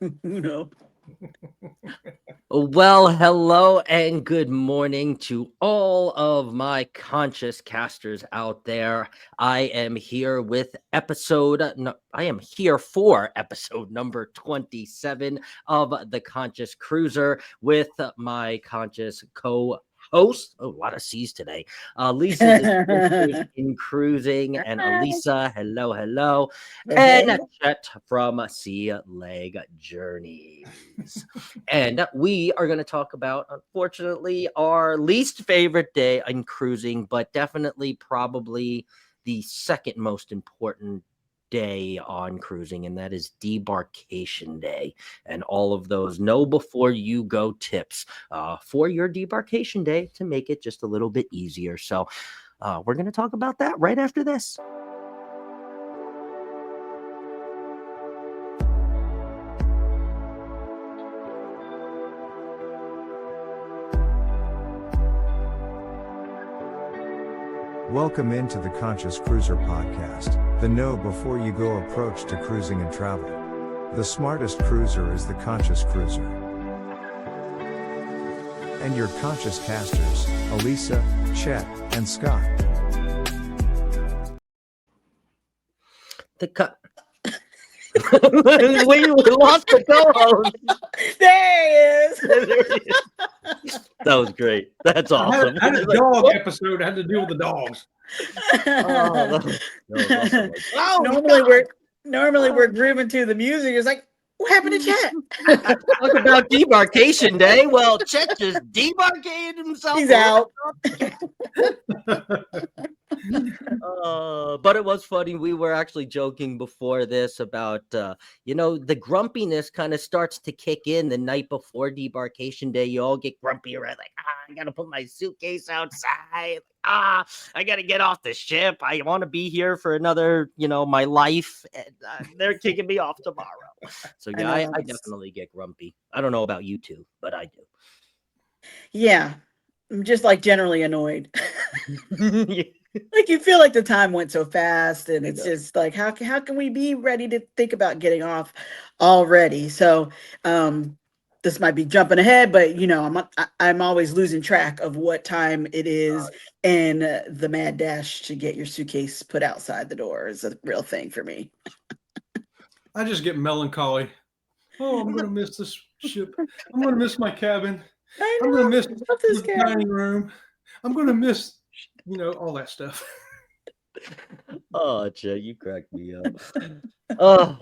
No. Well, hello and good morning to all of my conscious casters out there. I am here with I am here for episode number 27 of the Conscious Cruiser with my conscious co-host. Oh, a lot of C's today. Lisa, the sisters in cruising, and Hi. Elisa, hello, Hey, and hey. Chet from Sea Leg Journeys. And we are going to talk about, unfortunately, our least favorite day in cruising, but definitely probably the second most important day on cruising, and that is debarkation day and all of those know before you go tips for your debarkation day to make it just a little bit easier. So we're going to talk about that right after this. Welcome into the Conscious Cruiser podcast, the know before you go approach to cruising and travel. The smartest cruiser is the Conscious Cruiser. And your conscious casters, Elisa, Chet, and Scott. We lost the co-host. There There he is. That was great. That's awesome. I had a dog episode. I had to deal with the dogs. Oh, he that was awesome. is. Oh, Normally we're grooving to the music. It's like, what happened to Chet? talk about debarkation day. Well, Chet just debarkated himself. He's out. But it was funny. We were actually joking before this about, the grumpiness kind of starts to kick in the night before debarkation day. You all get grumpy, right? Like, I got to put my suitcase outside. I got to get off the ship. I want to be here for another, my life. And, they're kicking me off tomorrow. So, yeah, I definitely get grumpy. I don't know about you two, but I do. Yeah. I'm just like generally annoyed. Yeah. Like you feel like the time went so fast, and it's Yeah. just like how can we be ready to think about getting off already? So this might be jumping ahead, but I'm always losing track of what time it is, and the mad dash to get your suitcase put outside the door is a real thing for me. I just get melancholy. Oh, I'm going to miss this ship. I'm going to miss my cabin. I I'm going know. to miss I love this the guy. dining room. I'm going to miss, all that stuff. Oh, Jay, you cracked me up.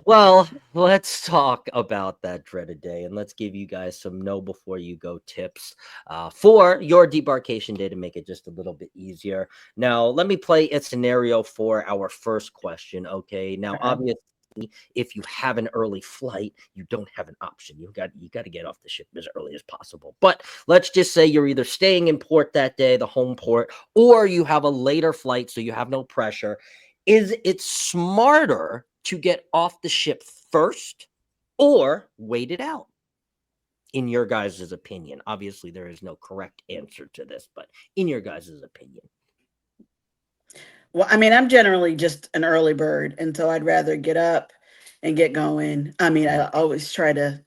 Well, let's talk about that dreaded day and let's give you guys some know before you go tips for your debarkation day to make it just a little bit easier. Now, let me play a scenario for our first question. Okay. Now, Uh-huh. obviously, if you have an early flight, you don't have an option. You got to get off the ship as early as possible. But let's just say you're either staying in port that day, the home port, or you have a later flight, so you have no pressure. Is it smarter to get off the ship first or wait it out? In your guys' opinion, obviously there is no correct answer to this, but in your guys' opinion. Well, I mean, I'm generally just an early bird, and so I'd rather get up and get going. I mean, I always try to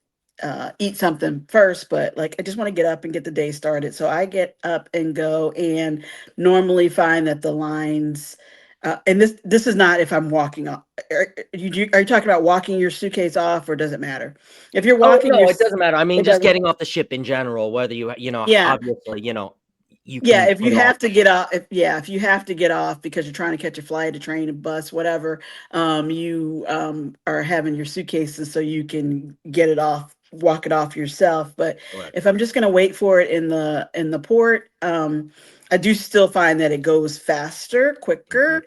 eat something first, but like I just want to get up and get the day started. So I get up and go, and normally find that the lines. And this is not if I'm walking off. Are you talking about walking your suitcase off, or does it matter if you're Oh walking no, it doesn't matter. I mean, It just doesn't. getting off the ship in general, whether Yeah, obviously, you yeah, can if get you off. have to get off, if you have to get off because you're trying to catch a flight, a train, a bus, whatever, you are having your suitcases so you can get it off, walk it off yourself. But Correct. if I'm just gonna wait for it in the port, I do still find that it goes faster, Mhm. quicker,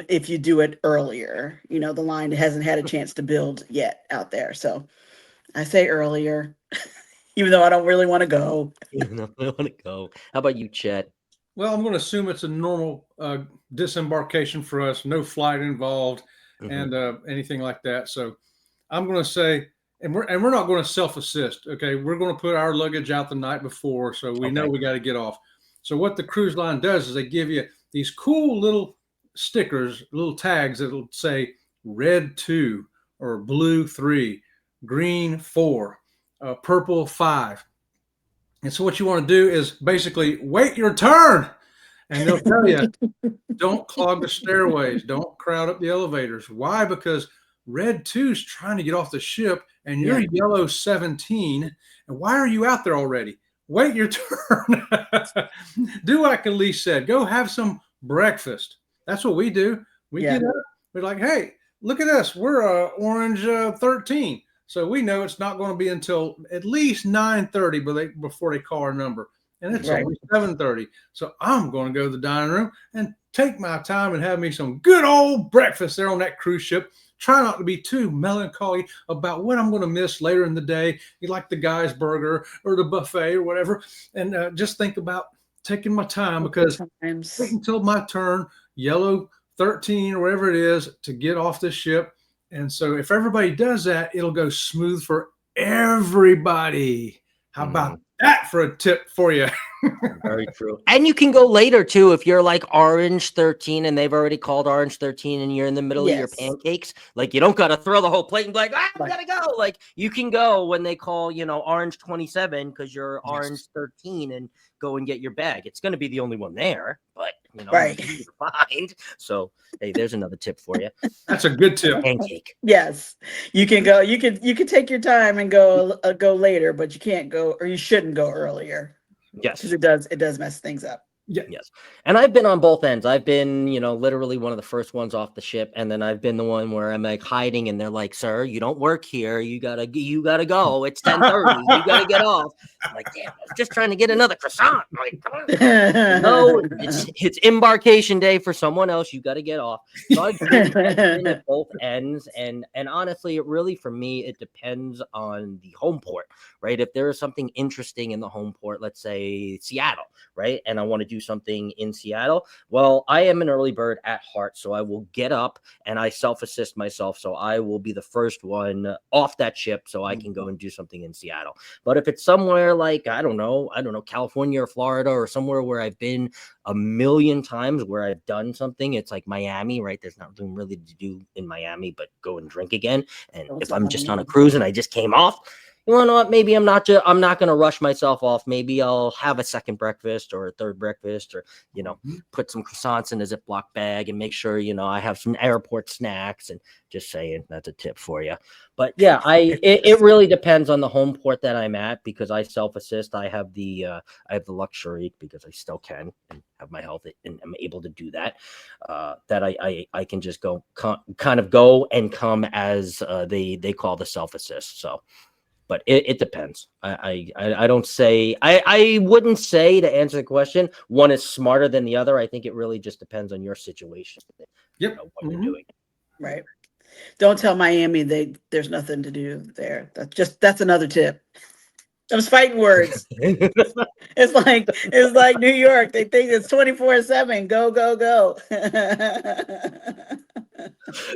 if you do it earlier. The line hasn't had a chance to build yet out there, so I say earlier, even though I don't really want to go. Even though I want to go. How about you, Chet? Well, I'm going to assume it's a normal disembarkation for us, no flight involved, Hmm. and anything like that. So I'm going to say, and we're not going to self-assist. Okay, we're going to put our luggage out the night before, so we know Okay. we got to get off. So what the cruise line does is they give you these cool little stickers, little tags that'll say red 2 or blue 3. green 4, purple 5. And so what you want to do is basically wait your turn. And they'll tell you, don't clog the stairways. Don't crowd up the elevators. Why? Because red 2 is trying to get off the ship and you're Yeah. yellow 17. And why are you out there already? Wait your turn. Do like Elise said. Go have some breakfast. That's what we do. We Yeah. get up. We're like, hey, look at us. We're orange 13. So we know it's not going to be until at least 9:30 before they call our number. And it's Right. only 7:30. So I'm going to go to the dining room and take my time and have me some good old breakfast there on that cruise ship. Try not to be too melancholy about what I'm going to miss later in the day. You like the guy's burger or the buffet or whatever. And just think about taking my time, because wait Sometimes. until my turn, yellow 13 or whatever it is, to get off the ship. And so if everybody does that, it'll go smooth for everybody. How about that for a tip for you? Very true. And you can go later too if you're like orange 13 and they've already called orange 13 and you're in the middle of your Yes. pancakes. Like, you don't got to throw the whole plate and be like, we Right. got to go. Like, you can go when they call, orange 27 because you're Yes. orange 13 and go and get your bag. It's going to be the only one there, but Right. you're fine. So, hey, there's another tip for you. That's a good tip. Pancake. Yes. You can go. You can take your time and go later, but you can't go, or you shouldn't go earlier, Yes. because it does mess things up. Yeah. Yes. And I've been on both ends. I've been, literally one of the first ones off the ship. And then I've been the one where I'm like hiding and they're like, sir, you don't work here. You gotta go. It's 10:30. You gotta get off. I'm like, damn, I was just trying to get another croissant. I'm like, come on. No, it's embarkation day for someone else. You got to get off. So I've been at both ends, and honestly, it really, for me, it depends on the home port, right? If there is something interesting in the home port, let's say Seattle, right, and I want to do something in Seattle, well, I am an early bird at heart, so I will get up and I self-assist myself, so I will be the first one off that ship, so I can go and do something in Seattle. But if it's somewhere like I don't know, California or Florida or somewhere where I've been a million times, where I've done something, it's like Miami, right? There's nothing really to do in Miami but go and drink again. And if I'm just on a cruise and I just came off, you know what? Maybe I'm not going to rush myself off. Maybe I'll have a second breakfast or a third breakfast, or put some croissants in a Ziploc bag and make sure I have some airport snacks. And just saying, that's a tip for you. But yeah, it really depends on the home port that I'm at, because I self-assist. I have the luxury, because I still can and have my health and I'm able to do that. That I can just go kind of go and come as they call the self-assist. So. But it depends. I don't say I wouldn't say, to answer the question, one is smarter than the other. I think it really just depends on your situation. Yep. What you're doing. Right. Don't tell Miami there's nothing to do there. That's another tip. Those fighting words. It's like New York. They think it's 24/7. Go, go, go.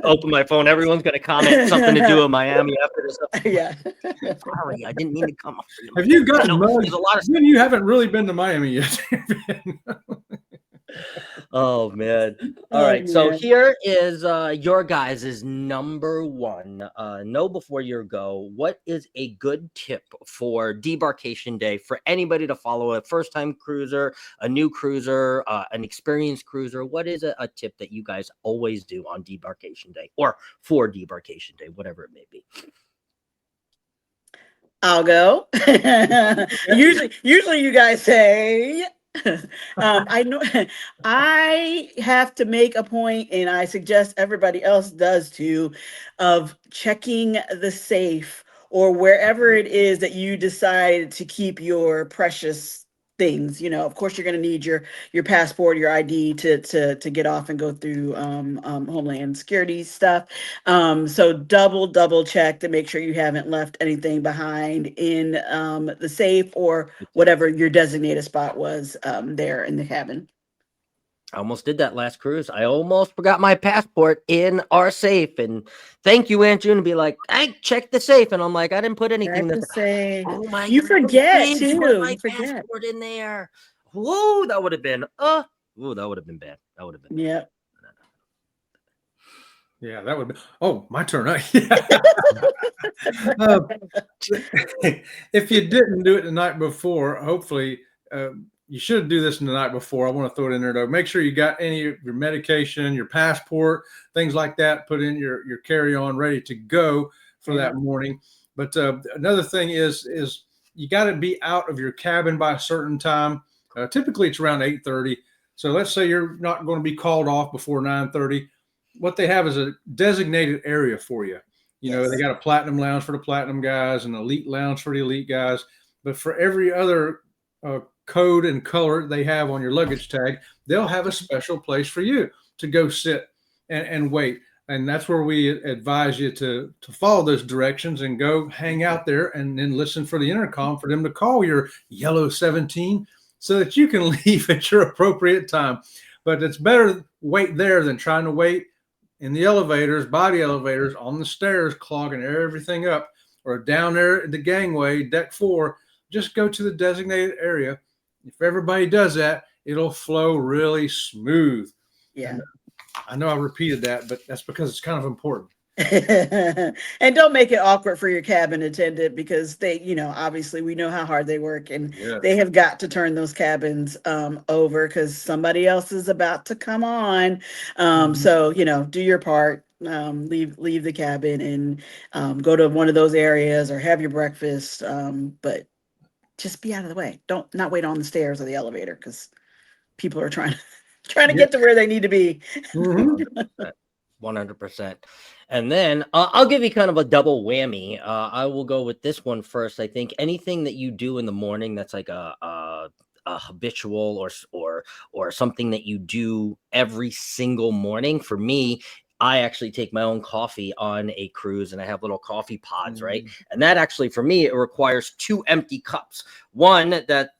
Open my phone. Everyone's gonna comment something to do in Miami after this. Yeah. Sorry, I didn't mean to come. Have you gotten mugged? There's a lot of. Then you haven't really been to Miami yet. Oh man. All right. So here is your guys' number one. Know before you go, what is a good tip for debarkation day for anybody to follow? A first-time cruiser, a new cruiser, an experienced cruiser. What is a tip that you guys always do on debarkation day, or for debarkation day, whatever it may be? I'll go. Usually you guys say, I know I have to make a point, and I suggest everybody else does too, of checking the safe or wherever it is that you decide to keep your precious things. Of course, you're going to need your passport, your ID to get off and go through Homeland Security stuff. So double check to make sure you haven't left anything behind in the safe or whatever your designated spot was there in the cabin. I almost did that last cruise. I almost forgot my passport in our safe. And thank you, Aunt June, to be like, I checked the safe. And I'm like, I didn't put anything Check there. the safe. Oh my You God, forget I too. put my You forget. passport in there. Whoa, that would have been bad. That would have been. Yep. Yeah, that would be. Oh, my turn. Yeah. Uh, if you didn't do it the night before, hopefully you should do this the night before. I want to throw it in there though. Make sure you got any of your medication, your passport, things like that. Put in your carry on, ready to go for Yeah. that morning. But another thing is you got to be out of your cabin by a certain time. Typically, it's around 8:30. So let's say you're not going to be called off before 9:30. What they have is a designated area for you. You know, they Yes. got a platinum lounge for the platinum guys and an elite lounge for the elite guys. But for every other code and color they have on your luggage tag, they'll have a special place for you to go sit and wait. And that's where we advise you to follow those directions and go hang out there and then listen for the intercom for them to call your yellow 17 so that you can leave at your appropriate time. But it's better to wait there than trying to wait in the elevators, body elevators, on the stairs, clogging everything up, or down there at the gangway, deck 4. Just go to the designated area. If everybody does that, it'll flow really smooth. Yeah. And I know I repeated that, but that's because it's kind of important. And don't make it awkward for your cabin attendant because they, obviously we know how hard they work and Yeah. they have got to turn those cabins over because somebody else is about to come on. So, do your part. Leave the cabin and go to one of those areas or have your breakfast. But just be out of the way. Don't not wait on the stairs or the elevator because people are trying to Yeah. get to where they need to be. Mhm. 100%. And then I'll give you kind of a double whammy. I will go with this one first. I think anything that you do in the morning that's like a habitual or something that you do every single morning. For me, I actually take my own coffee on a cruise and I have little coffee pods, right? And that actually, for me, it requires 2 empty cups. One that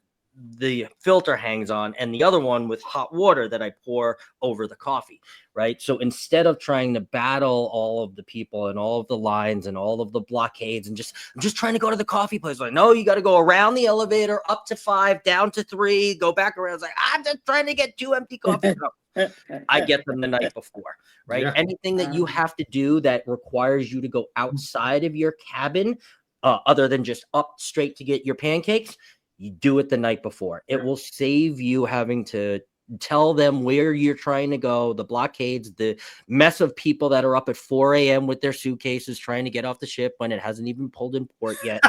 the filter hangs on, and the other one with hot water that I pour over the coffee, right? So instead of trying to battle all of the people and all of the lines and all of the blockades and I'm just trying to go to the coffee place, like, no, you got to go around the elevator up to 5, down to 3, go back around. It's like, I'm just trying to get 2 empty coffee cups. I get them the night before, right? Yeah. Anything that you have to do that requires you to go outside of your cabin, other than just up straight to get your pancakes, you do it the night before. It will save you having to tell them where you're trying to go, the blockades, the mess of people that are up at 4 a.m. with their suitcases trying to get off the ship when it hasn't even pulled in port yet.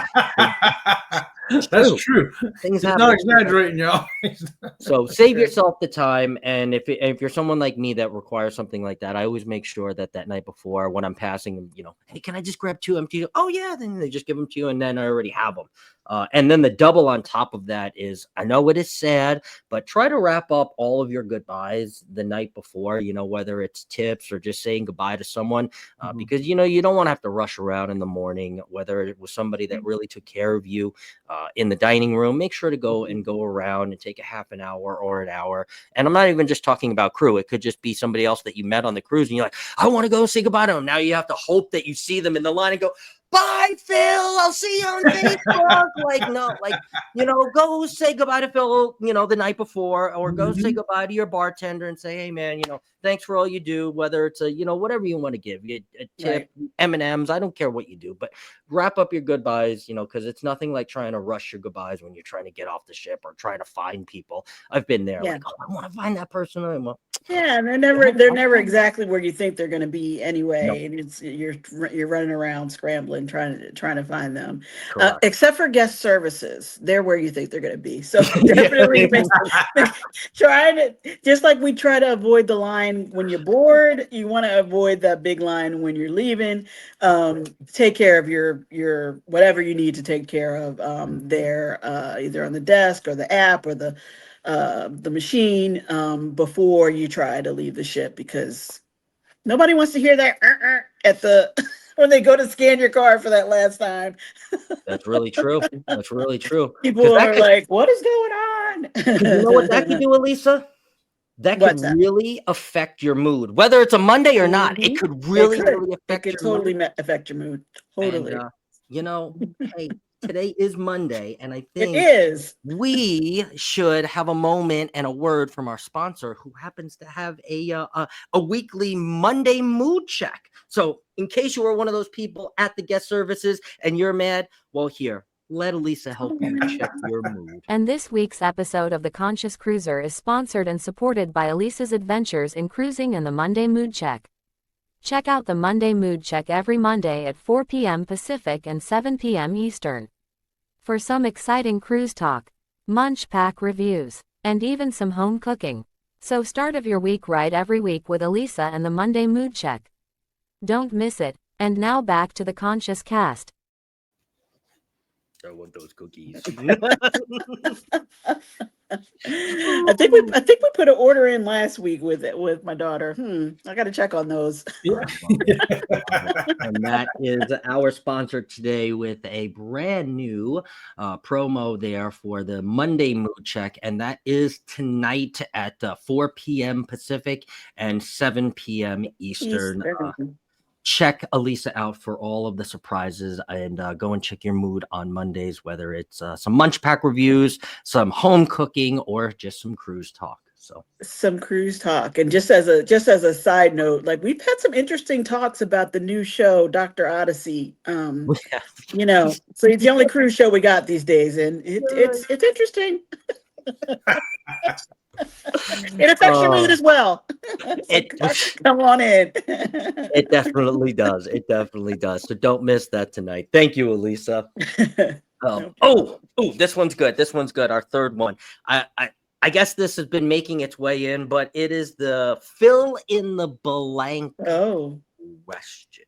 That's true. Things He's happen. not exaggerating, y'all. So save yourself the time. And if you're someone like me that requires something like that, I always make sure that night before when I'm passing, hey, can I just grab 2 empty? Oh yeah. Then they just give them to you. And then I already have them. And then the double on top of that is, I know it is sad, but try to wrap up all of your goodbyes the night before, whether it's tips or just saying goodbye to someone, because, you don't want to have to rush around in the morning, whether it was somebody that really took care of you in the dining room. Make sure to go around and take a half an hour or an hour. And I'm not even just talking about crew. It could just be somebody else that you met on the cruise and you're like, I want to go say goodbye to them. Now you have to hope that you see them in the line and go, bye, Phil. I'll see you on Facebook. Go say goodbye to Phil, the night before, or go say goodbye to your bartender and say, hey, man, thanks for all you do, whether it's whatever you want to give, a tip, Right. M&Ms. I don't care what you do, but wrap up your goodbyes, because it's nothing like trying to rush your goodbyes when you're trying to get off the ship or trying to find people. I've been there, Yeah. like, I want to find that person. Yeah, and they're never exactly where you think they're going to be anyway, Nope. and you're running around scrambling trying to find them. Correct. Except for guest services, they're where you think they're going to be. So Yeah. definitely trying to, just like we try to avoid the line when you're bored, you want to avoid that big line when you're leaving. Take care of your whatever you need to take care of there, either on the desk or the app or the machine before you try to leave the ship, because nobody wants to hear that at the when they go to scan your card for that last time. That's really true. That's really true. People Because are like, "What is going on?" you know what that could do, Elisa? That could What's that? really affect your mood, whether it's a Monday or not. It Mhm. could really, It really could. It affect could your mood. totally affect your mood. And Totally. hey, today is Monday, and I It think is. we should have a moment and a word from our sponsor, who happens to have a weekly Monday mood check. So, in case you are one of those people at the guest services and you're mad, well, here, let Elisa help you check your mood. And this week's episode of The Conscious Cruiser is sponsored and supported by Elisa's Adventures in Cruising and the Monday Mood Check. Check out the Monday Mood Check every Monday at 4 p.m. Pacific and 7 p.m. Eastern. For some exciting cruise talk, munch pack reviews, and even some home cooking. So start of your week right every week with Elisa and the Monday Mood Check. Don't miss it. And now back to the Conscious Cast. I want those cookies. I think we put an order in last week with my daughter. I got to check on those. Yeah. And that is our sponsor today with a brand new promo there for the Monday Mood Check. And that is tonight at 4 p.m. Pacific and 7 p.m. Eastern. Check Elisa out for all of the surprises, and go and check your mood on Mondays, whether it's some munch pack reviews, some home cooking, or just some cruise talk. So some cruise talk. And just as a side note, like, we've had some interesting talks about the new show, Dr. Odyssey. So it's the only cruise show we got these days, and it's interesting. It affects your mood as well. Come on in. It definitely does. It definitely does. So don't miss that tonight. Thank you, Elisa. This one's good. This one's good. Our third one. I guess this has been making its way in, but it is the fill in the blank question.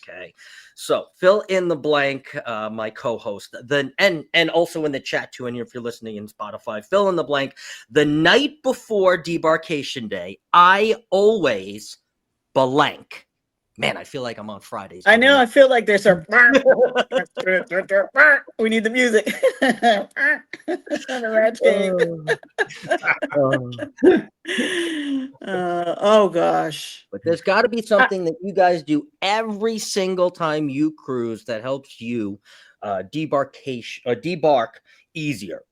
Okay, so fill in the blank, my co-host, and also in the chat too, and if you're listening in Spotify, fill in the blank. The night before debarkation day, I always blank. Man, I feel like I'm on Fridays. I know. I feel like there's a. We need the music. Oh gosh. But there's got to be something that you guys do every single time you cruise that helps you debark easier.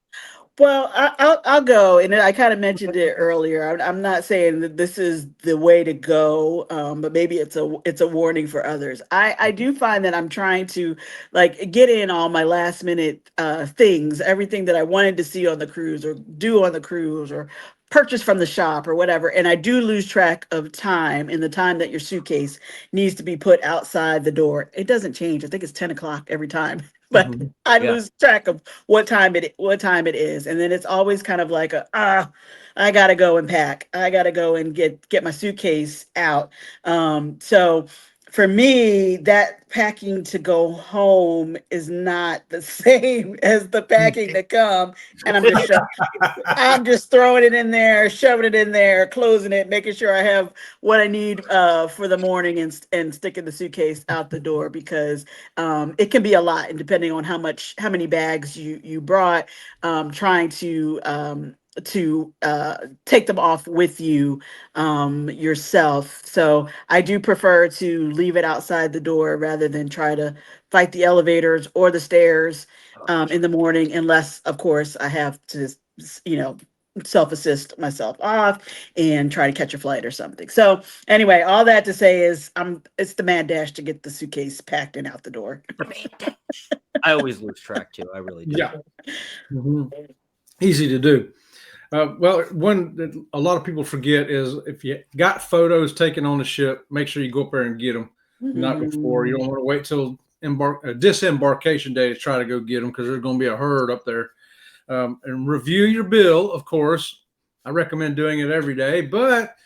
Well, I'll go, and I kind of mentioned it earlier. I'm not saying that this is the way to go, but maybe it's a warning for others. I do find that I'm trying to, like, get in all my last minute things, everything that I wanted to see on the cruise or do on the cruise or purchase from the shop or whatever, and I do lose track of time in the time that your suitcase needs to be put outside the door. It doesn't change. I think it's 10 o'clock every time. But I lose track of what time it is, and then it's always kind of like I gotta go and pack. I gotta go and get my suitcase out. So for me, that packing to go home is not the same as the packing to come, and I'm just throwing it in there, shoving it in there, closing it, making sure I have what I need for the morning, and sticking the suitcase out the door, because it can be a lot, and depending on how many bags you brought, trying to take them off with you yourself. So I do prefer to leave it outside the door rather than try to fight the elevators or the stairs in the morning, unless, of course, I have to, self-assist myself off and try to catch a flight or something. So anyway, all that to say is it's the mad dash to get the suitcase packed and out the door. I always lose track too. I really do. Yeah. Easy to do. Well, one that a lot of people forget is, if you got photos taken on the ship, make sure you go up there and get them the night before. You don't want to wait till disembarkation day to try to go get them, because there's going to be a herd up there. And review your bill, of course. I recommend doing it every day, but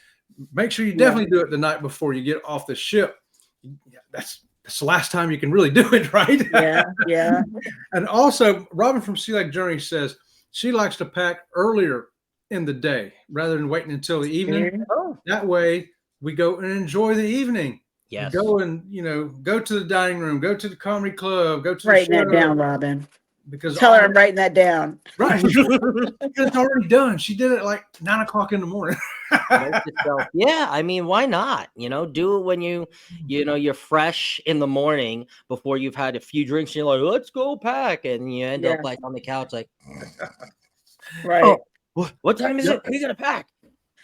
make sure you definitely do it the night before you get off the ship. That's the last time you can really do it, right? Yeah. And also, Robin from Sea Lake Journey says she likes to pack earlier in the day rather than waiting until the evening. That way we go and enjoy the evening. Yes. Go and, go to the dining room, go to the comedy club, go to Writing the show. that down, Robin. because Tell her I'm writing that down. right, it's already done. She did it like 9 o'clock in the morning. Yeah, I mean, why not? Do it when you're fresh in the morning before you've had a few drinks. You're like, let's go pack, and you end up like on the couch, like, right. Oh, what time is it? Are you gonna pack?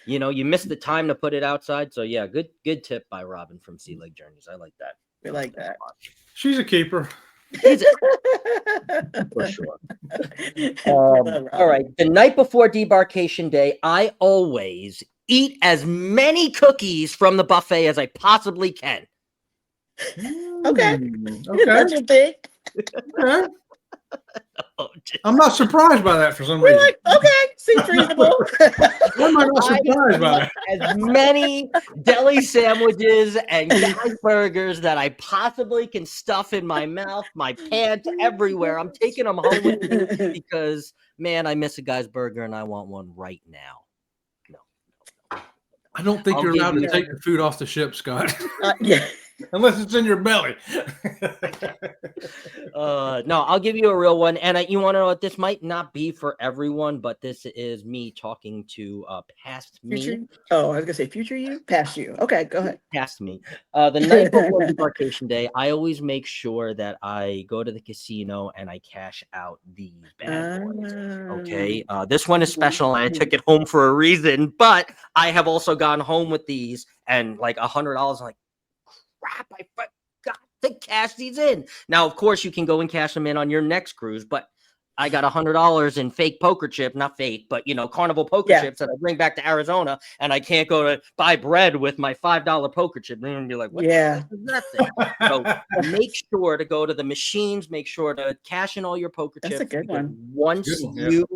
You missed the time to put it outside. So yeah, good tip by Robin from Sea Lake Journeys. I like that. We like that. She's a keeper. For sure. All right. The night before debarkation day, I always eat as many cookies from the buffet as I possibly can. Okay. Okay. That's your thing. Okay. I'm not surprised by that for some reason. We're like, okay, seems reasonable. Why am I not surprised by that? As many deli sandwiches and gas burgers that I possibly can stuff in my mouth, my pants, everywhere. I'm taking them home with me because, man, I miss a guy's burger and I want one right now. No. I don't think I'll you're give allowed to you- take the food off the ship, Scott, Yeah. unless it's in your belly. No, I'll give you a real one. And you want to know what? This might not be for everyone, but this is me talking to past Future? me. Oh, I was gonna say future you, past you. Okay, go ahead. Past me. The night before debarkation day, I always make sure that I go to the casino and I cash out these bad boys. Okay. This one is special and I took it home for a reason, but I have also gone home with these and like $100. I'm like, crap, I forgot to cash these in. Now, of course, you can go and cash them in on your next cruise, but I got $100 in fake poker chip, not fake, but carnival poker chips that I bring back to Arizona, and I can't go to buy bread with my $5 poker chip. And you're like, what the heck is that thing? So make sure to go to the machines, make sure to cash in all your poker chips. That's a good one. Once you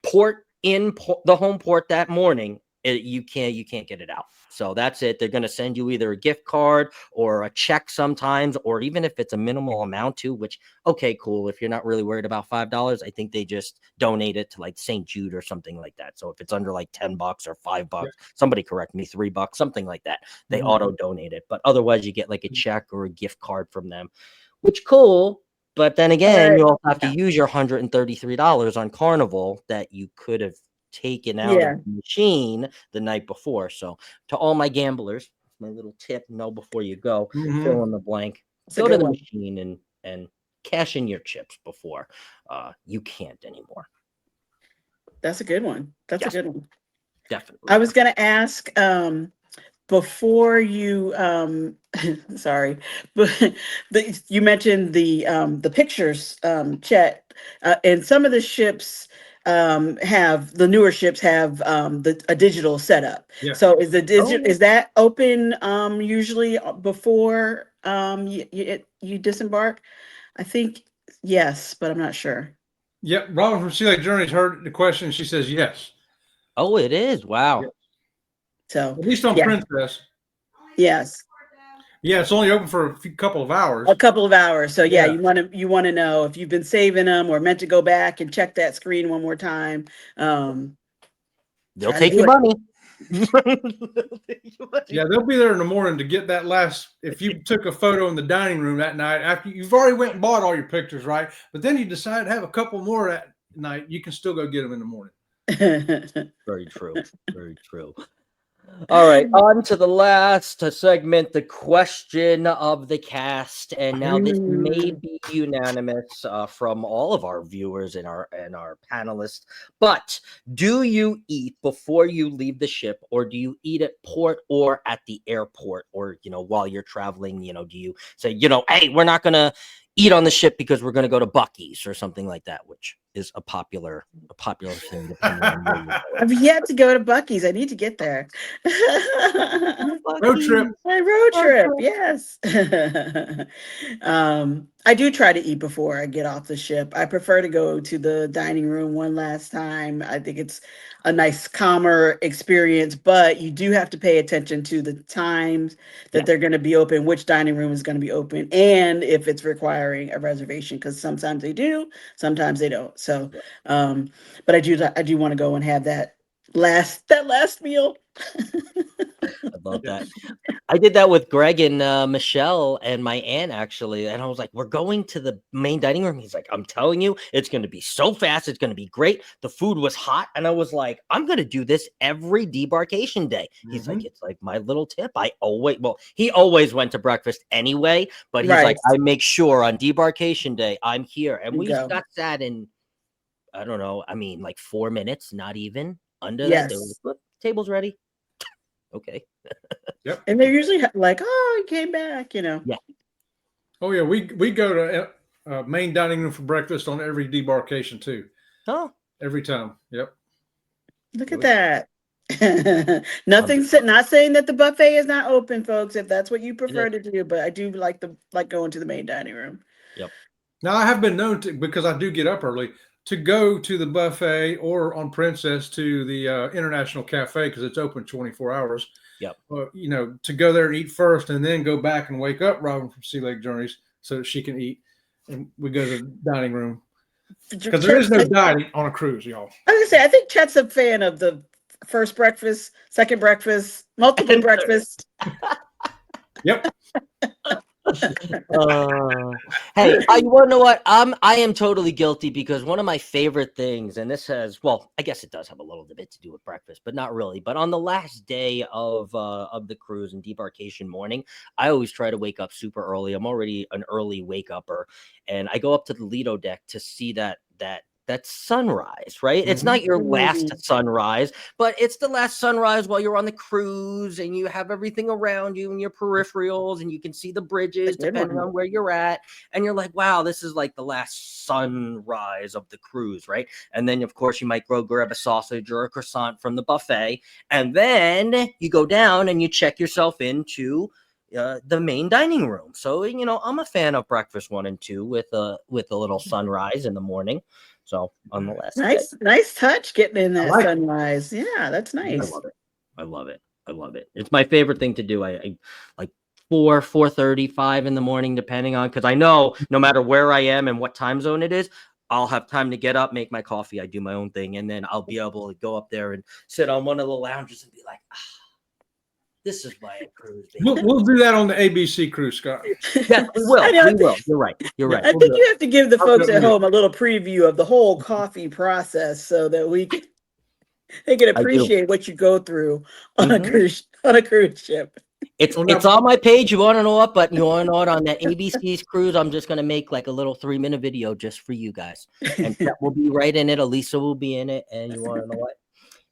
port in the home port that morning, you can't get it out. So that's it. They're going to send you either a gift card or a check sometimes, or even if it's a minimal amount too, which, okay, cool. If you're not really worried about $5, I think they just donate it to like St. Jude or something like that. So if it's under like $10 or $5, somebody correct me, $3, something like that, they auto donate it. But otherwise you get like a check or a gift card from them, which cool. But then again, you also have to use your $133 on Carnival that you could have taken out of the machine the night before. So to all my gamblers, my little tip, know before you go, fill in the blank, go to the machine and cash in your chips before you can't anymore. That's a good one. That's a good one. Definitely. I was going to ask before you sorry, but you mentioned the pictures, Chet, and some of the ships have the newer ships have a digital setup. So is the digital is that open usually before you disembark? I think yes, but I'm not sure. Yep, Robin from Sea Lake Journeys heard the question. She says yes. Oh, it is. Wow. Yep. So at least on Princess. Yes. Yeah, it's only open for a couple of hours. A couple of hours. So you want to know if you've been saving them or meant to go back and check that screen one more time. They'll take your money. Yeah, they'll be there in the morning to get that last. If you took a photo in the dining room that night, after you've already went and bought all your pictures, right? But then you decide to have a couple more that night, you can still go get them in the morning. Very true. Very true. All right, on to the last segment, the question of the cast, and now this may be unanimous from all of our viewers and our panelists. But do you eat before you leave the ship, or do you eat at port or at the airport, or while you're traveling? Do you say hey, we're not gonna eat on the ship because we're going to go to Buc-ee's or something like that, which is a popular thing. I've yet to go to Buc-ee's. I need to get there. Road trip. My road trip. Yes. I do try to eat before I get off the ship. I prefer to go to the dining room one last time. I think it's a nice, calmer experience, but you do have to pay attention to the times that they're going to be open, which dining room is going to be open, and if it's requiring a reservation, because sometimes they do, sometimes they don't. So, but I do want to go and have that last meal. I love that. Yes. I did that with Greg and Michelle and my aunt actually, and I was like, "We're going to the main dining room." He's like, "I'm telling you, it's going to be so fast. It's going to be great." The food was hot, and I was like, "I'm going to do this every debarkation day." He's like, Mhm. "It's like my little tip. He always went to breakfast anyway, but he's like, Right. I make sure on debarkation day I'm here, and You we go. got sat in. I don't know. I mean, like 4 minutes, not even under that. They were like, Yes. "Look, table's ready." Okay. Yep. And they're usually like, "Oh, he came back," Yeah. Oh yeah, we go to main dining room for breakfast on every debarkation too. Oh, Every time. Yep. Look at good. that. Um, Not saying that the buffet is not open, folks, if that's what you it is. prefer to do, but I do like going to the main dining room. Yep. Now I have been known to, because I do get up early, to go to the buffet or on Princess to the International Cafe because it's open 24 hours. Yep. To go there and eat first and then go back and wake up Robin from Sea Lake Journeys so that she can eat. And we go to the dining room because there is Chet's, no I dining on a cruise, y'all. was gonna say, I think Chet's a fan of the first breakfast, second breakfast, multiple And breakfast. Yep. uh, hey, you want to know what? I am totally guilty because one of my favorite things, and this has, well, I guess it does have a little bit to do with breakfast, but not really. But on the last day of the cruise and debarkation morning, I always try to wake up super early. I'm already an early wake upper, and I go up to the Lido deck to see that sunrise, right? It's Mhm. not your last Mhm. sunrise, but it's the last sunrise while you're on the cruise and you have everything around you and your peripherals and you can see the It's bridges a good depending one. on where you're at. And you're like, wow, this is like the last sunrise of the cruise, right? And then, of course, you might go grab a sausage or a croissant from the buffet. And then you go down and you check yourself into the main dining room. So, I'm a fan of breakfast 1 and 2 with a little sunrise in the morning. So on the last day, Nice touch getting in I that like it. sunrise. Yeah, that's I nice. love it. I love it. I love it. It's my favorite thing to do. I like 4:35 in the morning, depending on, because I know no matter where I am and what time zone it is, I'll have time to get up, make my coffee. I do my own thing, and then I'll be able to go up there and sit on one of the lounges and be like, "This is my cruise, We'll, baby." we'll do that on the ABC cruise, Scott. Yes, we I will. know. We will. You're right. You're Yeah, right. I we'll think do it. you have to give the I'll do folks it at with you. home a little preview of the whole coffee process so that they can I do. appreciate what you go through on a Hmm. cruise ship. It's Well, it's now, on my page. You want to know what? But you want to know what? On that ABC's cruise, I'm just gonna make like a little 3-minute video just for you guys, and Chet will be right in it. Elisa will be in it, and you want to know what?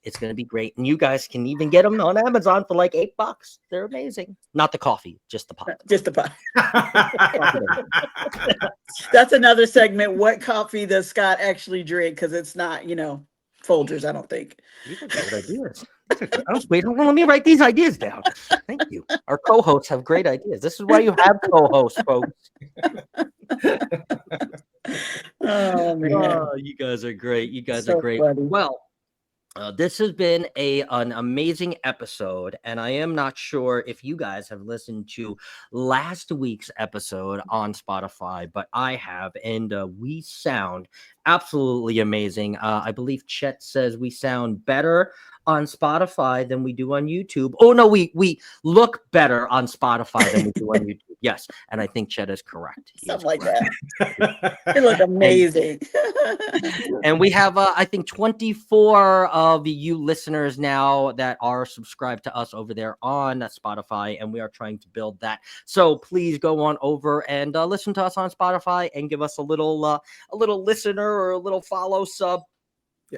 It's gonna be great, and you guys can even get them on Amazon for like $8. They're amazing. Not the coffee, just the pot. Just a pot. Swap it over. That's another segment. What coffee does Scott actually drink? Because it's not, Folgers, I don't think. These are great ideas. I was waiting. Let me write these ideas down. Thank you. Our co-hosts have great ideas. This is why you have co-hosts, folks. Oh man, Oh, you guys are great. You guys are so great. funny. Well, this has been an amazing episode, and I am not sure if you guys have listened to last week's episode on Spotify, but I have, and we sound absolutely amazing. I believe Chet says we sound better on Spotify than we do on YouTube. Oh no, we look better on Spotify than we do on YouTube. Yes, and I think Chet is correct. He is Something like correct. that. They look And amazing. and we have, I think, 24 of you listeners now that are subscribed to us over there on Spotify, and we are trying to build that. So please go on over and listen to us on Spotify and give us a little listener or a little follow sub.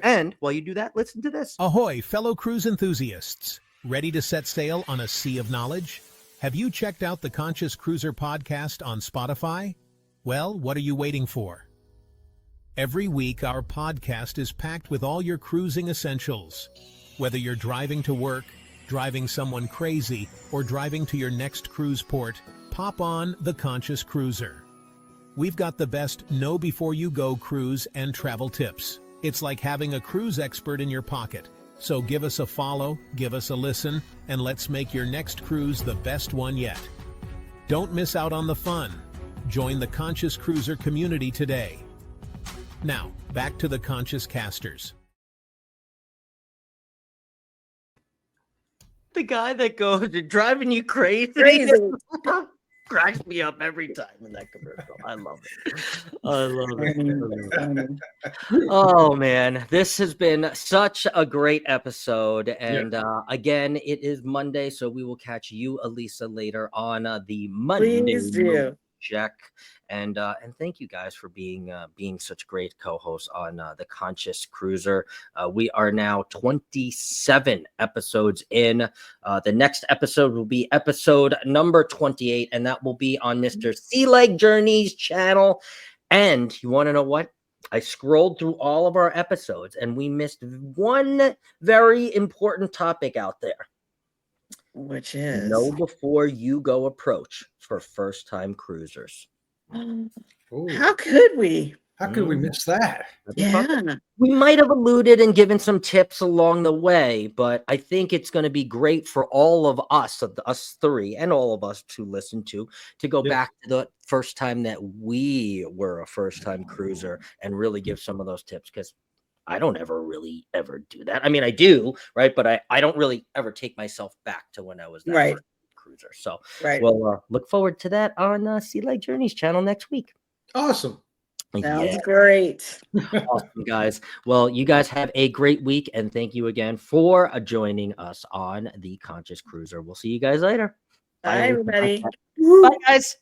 And while you do that, listen to this. Ahoy, fellow cruise enthusiasts! Ready to set sail on a sea of knowledge? Have you checked out the Conscious Cruiser podcast on Spotify? Well, what are you waiting for? Every week, our podcast is packed with all your cruising essentials. Whether you're driving to work, driving someone crazy, or driving to your next cruise port, pop on the Conscious Cruiser. We've got the best know-before-you-go cruise and travel tips. It's like having a cruise expert in your pocket. So give us a follow, give us a listen, and let's make your next cruise the best one yet. Don't miss out on the fun. Join the Conscious Cruiser community today. Now, back to the Conscious Casters. The guy that goes driving you crazy. Crazy. Cracks me up every time in that commercial. I love it. I love it. I love it. Funny. Oh man, this has been such a great episode. Yeah. And again, it is Monday, so we will catch you, Elisa, later on the Monday Please Mood do. Check. And thank you guys for being such great co-hosts on the Conscious Cruiser. We are now 27 episodes in. The next episode will be episode number 28, and that will be on Mr. Sea Leg Journeys channel. And you want to know what? I scrolled through all of our episodes, and we missed one very important topic out there. Which is Know before you go approach for first-time cruisers. Ooh, how could we? how could we miss that? Yeah. We might have alluded and given some tips along the way, but I think it's going to be great for all of us three, and all of us to listen to go Yes. back to the first time that we were a first-time cruiser and really give some of those tips, because I don't really ever do that. I mean, I do, right? But I don't really ever take myself back to when I was that Right. first cruiser. So Right. we'll look forward to that on Sea Leg Journeys channel next week. Awesome. Sounds great. Awesome, guys. Well, you guys have a great week, and thank you again for joining us on the Conscious Cruiser. We'll see you guys later. Bye, everybody. Bye, guys.